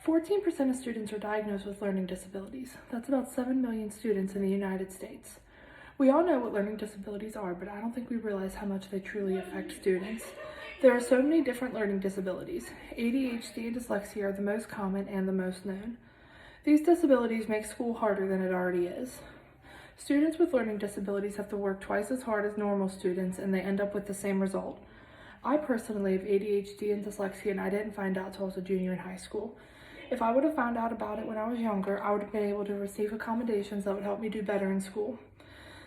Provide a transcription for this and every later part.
14% of students are diagnosed with learning disabilities. That's about 7 million students in the United States. We all know what learning disabilities are, but I don't think we realize how much they truly affect students. There are so many different learning disabilities. ADHD and dyslexia are the most common and the most known. These disabilities make school harder than it already is. Students with learning disabilities have to work twice as hard as normal students, and they end up with the same result. I personally have ADHD and dyslexia, and I didn't find out until I was a junior in high school. If I would have found out about it when I was younger, I would have been able to receive accommodations that would help me do better in school.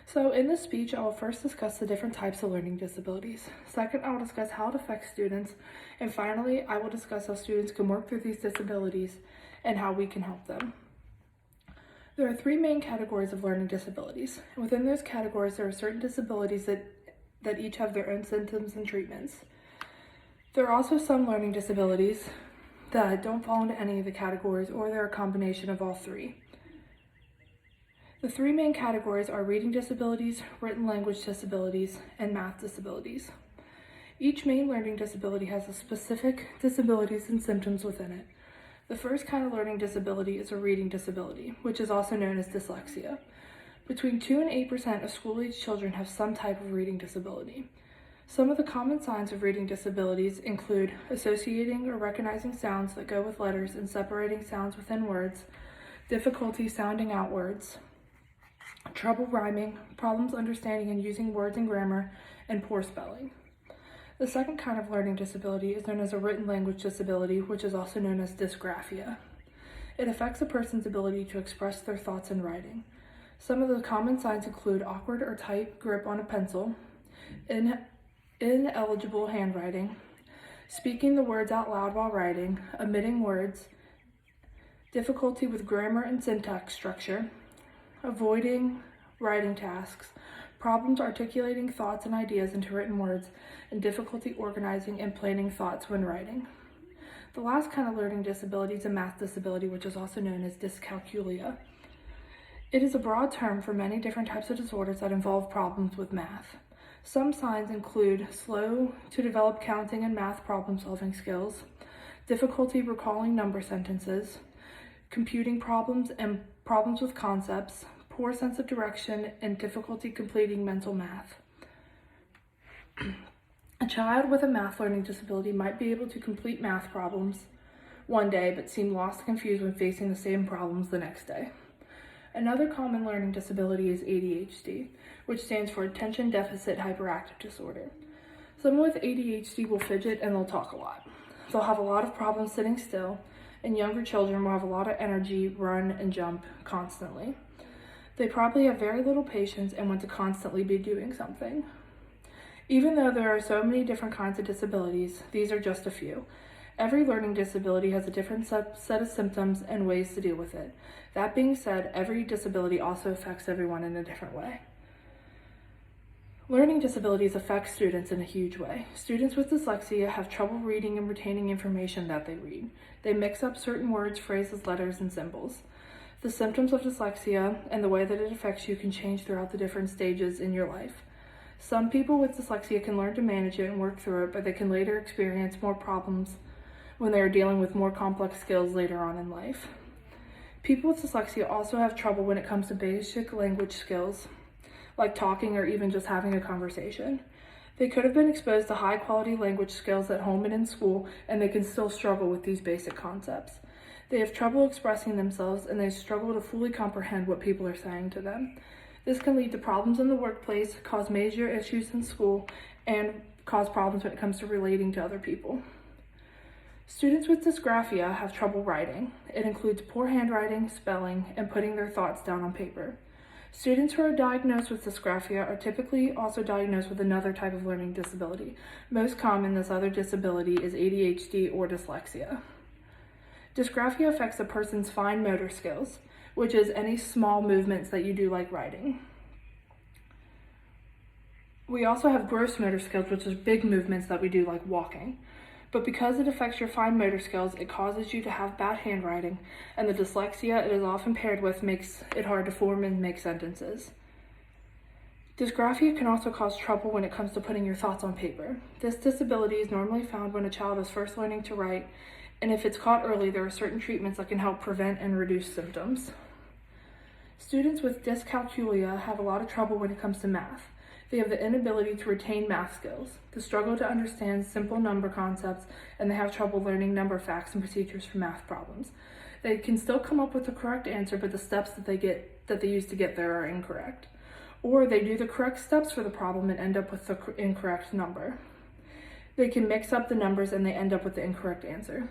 So in this speech, I will first discuss the different types of learning disabilities. Second, I will discuss how it affects students. And finally, I will discuss how students can work through these disabilities and how we can help them. There are three main categories of learning disabilities. Within those categories, there are certain disabilities that each have their own symptoms and treatments. There are also some learning disabilities that don't fall into any of the categories, or they're a combination of all three. The three main categories are reading disabilities, written language disabilities, and math disabilities. Each main learning disability has a specific disabilities and symptoms within it. The first kind of learning disability is a reading disability, which is also known as dyslexia. Between 2 and 8% of school-age children have some type of reading disability. Some of the common signs of reading disabilities include associating or recognizing sounds that go with letters and separating sounds within words, difficulty sounding out words, trouble rhyming, problems understanding and using words and grammar, and poor spelling. The second kind of learning disability is known as a written language disability, which is also known as dysgraphia. It affects a person's ability to express their thoughts in writing. Some of the common signs include awkward or tight grip on a pencil, ineligible handwriting, speaking the words out loud while writing, omitting words, difficulty with grammar and syntax structure, avoiding writing tasks, problems articulating thoughts and ideas into written words, and difficulty organizing and planning thoughts when writing. The last kind of learning disability is a math disability, which is also known as dyscalculia. It is a broad term for many different types of disorders that involve problems with math. Some signs include slow to develop counting and math problem-solving skills, difficulty recalling number sentences, computing problems and problems with concepts, poor sense of direction, and difficulty completing mental math. A child with a math learning disability might be able to complete math problems one day, but seem lost and confused when facing the same problems the next day. Another common learning disability is ADHD, which stands for Attention Deficit Hyperactive Disorder. Someone with ADHD will fidget and they'll talk a lot. They'll have a lot of problems sitting still, and younger children will have a lot of energy, run, and jump constantly. They probably have very little patience and want to constantly be doing something. Even though there are so many different kinds of disabilities, these are just a few. Every learning disability has a different set of symptoms and ways to deal with it. That being said, every disability also affects everyone in a different way. Learning disabilities affect students in a huge way. Students with dyslexia have trouble reading and retaining information that they read. They mix up certain words, phrases, letters, and symbols. The symptoms of dyslexia and the way that it affects you can change throughout the different stages in your life. Some people with dyslexia can learn to manage it and work through it, but they can later experience more problems when they are dealing with more complex skills later on in life. People with dyslexia also have trouble when it comes to basic language skills, like talking or even just having a conversation. They could have been exposed to high-quality language skills at home and in school, and they can still struggle with these basic concepts. They have trouble expressing themselves, and they struggle to fully comprehend what people are saying to them. This can lead to problems in the workplace, cause major issues in school, and cause problems when it comes to relating to other people. Students with dysgraphia have trouble writing. It includes poor handwriting, spelling, and putting their thoughts down on paper. Students who are diagnosed with dysgraphia are typically also diagnosed with another type of learning disability. Most common, this other disability is ADHD or dyslexia. Dysgraphia affects a person's fine motor skills, which is any small movements that you do like writing. We also have gross motor skills, which is big movements that we do like walking. But because it affects your fine motor skills, it causes you to have bad handwriting, and the dyslexia it is often paired with makes it hard to form and make sentences. Dysgraphia can also cause trouble when it comes to putting your thoughts on paper. This disability is normally found when a child is first learning to write And if it's caught early, there are certain treatments that can help prevent and reduce symptoms. Students with dyscalculia have a lot of trouble when it comes to math. They have the inability to retain math skills, the struggle to understand simple number concepts, and they have trouble learning number facts and procedures for math problems. They can still come up with the correct answer, but the steps that they use to get there are incorrect. Or they do the correct steps for the problem and end up with the incorrect number. They can mix up the numbers and they end up with the incorrect answer.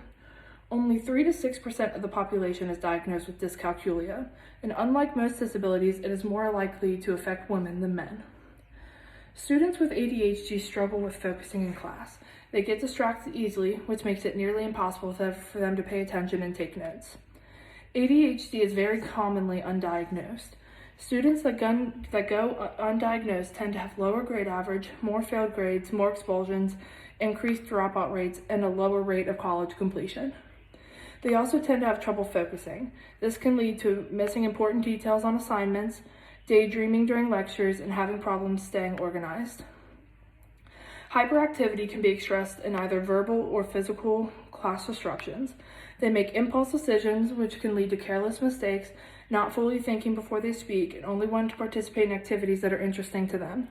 Only 3 to 6% of the population is diagnosed with dyscalculia, and unlike most disabilities, it is more likely to affect women than men. Students with ADHD struggle with focusing in class. They get distracted easily, which makes it nearly impossible for them to pay attention and take notes. ADHD is very commonly undiagnosed. Students that go undiagnosed tend to have lower grade average, more failed grades, more expulsions, increased dropout rates, and a lower rate of college completion. They also tend to have trouble focusing. This can lead to missing important details on assignments, daydreaming during lectures, and having problems staying organized. Hyperactivity can be expressed in either verbal or physical class disruptions. They make impulse decisions, which can lead to careless mistakes, not fully thinking before they speak, and only wanting to participate in activities that are interesting to them.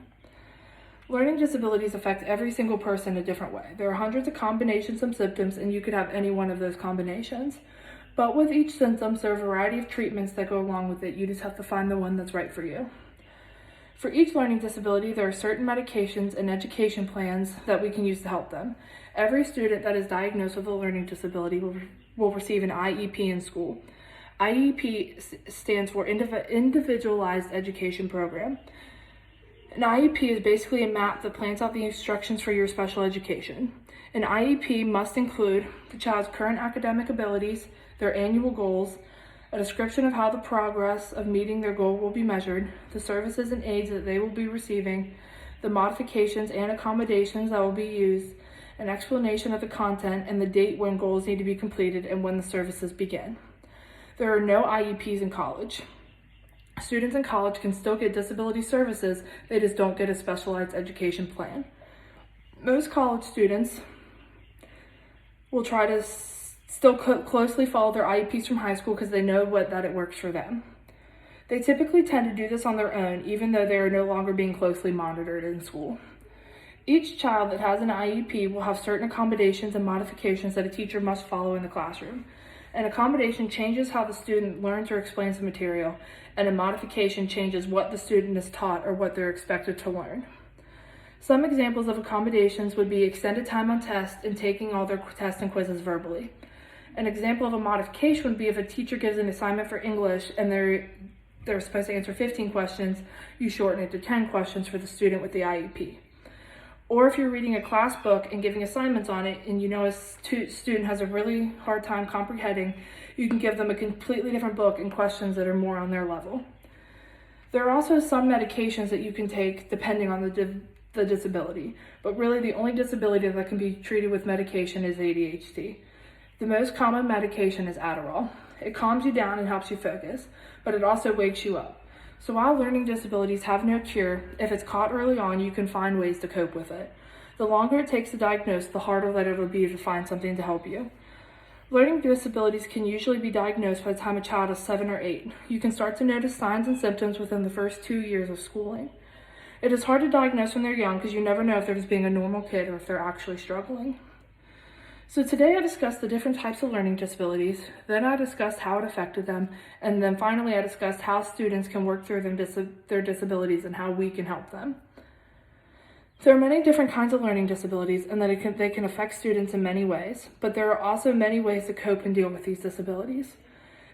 Learning disabilities affect every single person in a different way. There are hundreds of combinations of symptoms, and you could have any one of those combinations. But with each symptom, there are a variety of treatments that go along with it. You just have to find the one that's right for you. For each learning disability, there are certain medications and education plans that we can use to help them. Every student that is diagnosed with a learning disability will receive an IEP in school. IEP stands for Individualized Education Program. An IEP is basically a map that plans out the instructions for your special education. An IEP must include the child's current academic abilities, their annual goals, a description of how the progress of meeting their goal will be measured, the services and aids that they will be receiving, the modifications and accommodations that will be used, an explanation of the content, and the date when goals need to be completed and when the services begin. There are no IEPs in college. Students in college can still get disability services, they just don't get a specialized education plan. Most college students will try to still closely follow their IEPs from high school because they know that it works for them. They typically tend to do this on their own, even though they are no longer being closely monitored in school. Each child that has an IEP will have certain accommodations and modifications that a teacher must follow in the classroom. An accommodation changes how the student learns or explains the material, and a modification changes what the student is taught or what they're expected to learn. Some examples of accommodations would be extended time on tests and taking all their tests and quizzes verbally. An example of a modification would be if a teacher gives an assignment for English and they're supposed to answer 15 questions, you shorten it to 10 questions for the student with the IEP. Or if you're reading a class book and giving assignments on it and you know a student has a really hard time comprehending, you can give them a completely different book and questions that are more on their level. There are also some medications that you can take depending on the disability, but really the only disability that can be treated with medication is ADHD. The most common medication is Adderall. It calms you down and helps you focus, but it also wakes you up. So while learning disabilities have no cure, if it's caught early on, you can find ways to cope with it. The longer it takes to diagnose, the harder that it will be to find something to help you. Learning disabilities can usually be diagnosed by the time a child is 7 or 8. You can start to notice signs and symptoms within the first 2 years of schooling. It is hard to diagnose when they're young because you never know if they're just being a normal kid or if they're actually struggling. So today I discussed the different types of learning disabilities, then I discussed how it affected them, and then finally I discussed how students can work through their disabilities and how we can help them. There are many different kinds of learning disabilities and that they can affect students in many ways, but there are also many ways to cope and deal with these disabilities.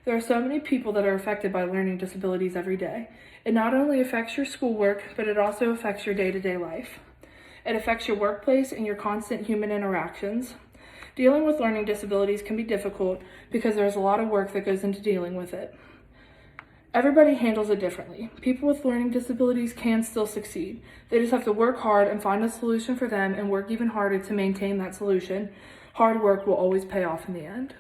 There are so many people that are affected by learning disabilities every day. It not only affects your schoolwork, but it also affects your day-to-day life. It affects your workplace and your constant human interactions. Dealing with learning disabilities can be difficult because there's a lot of work that goes into dealing with it. Everybody handles it differently. People with learning disabilities can still succeed. They just have to work hard and find a solution for them and work even harder to maintain that solution. Hard work will always pay off in the end.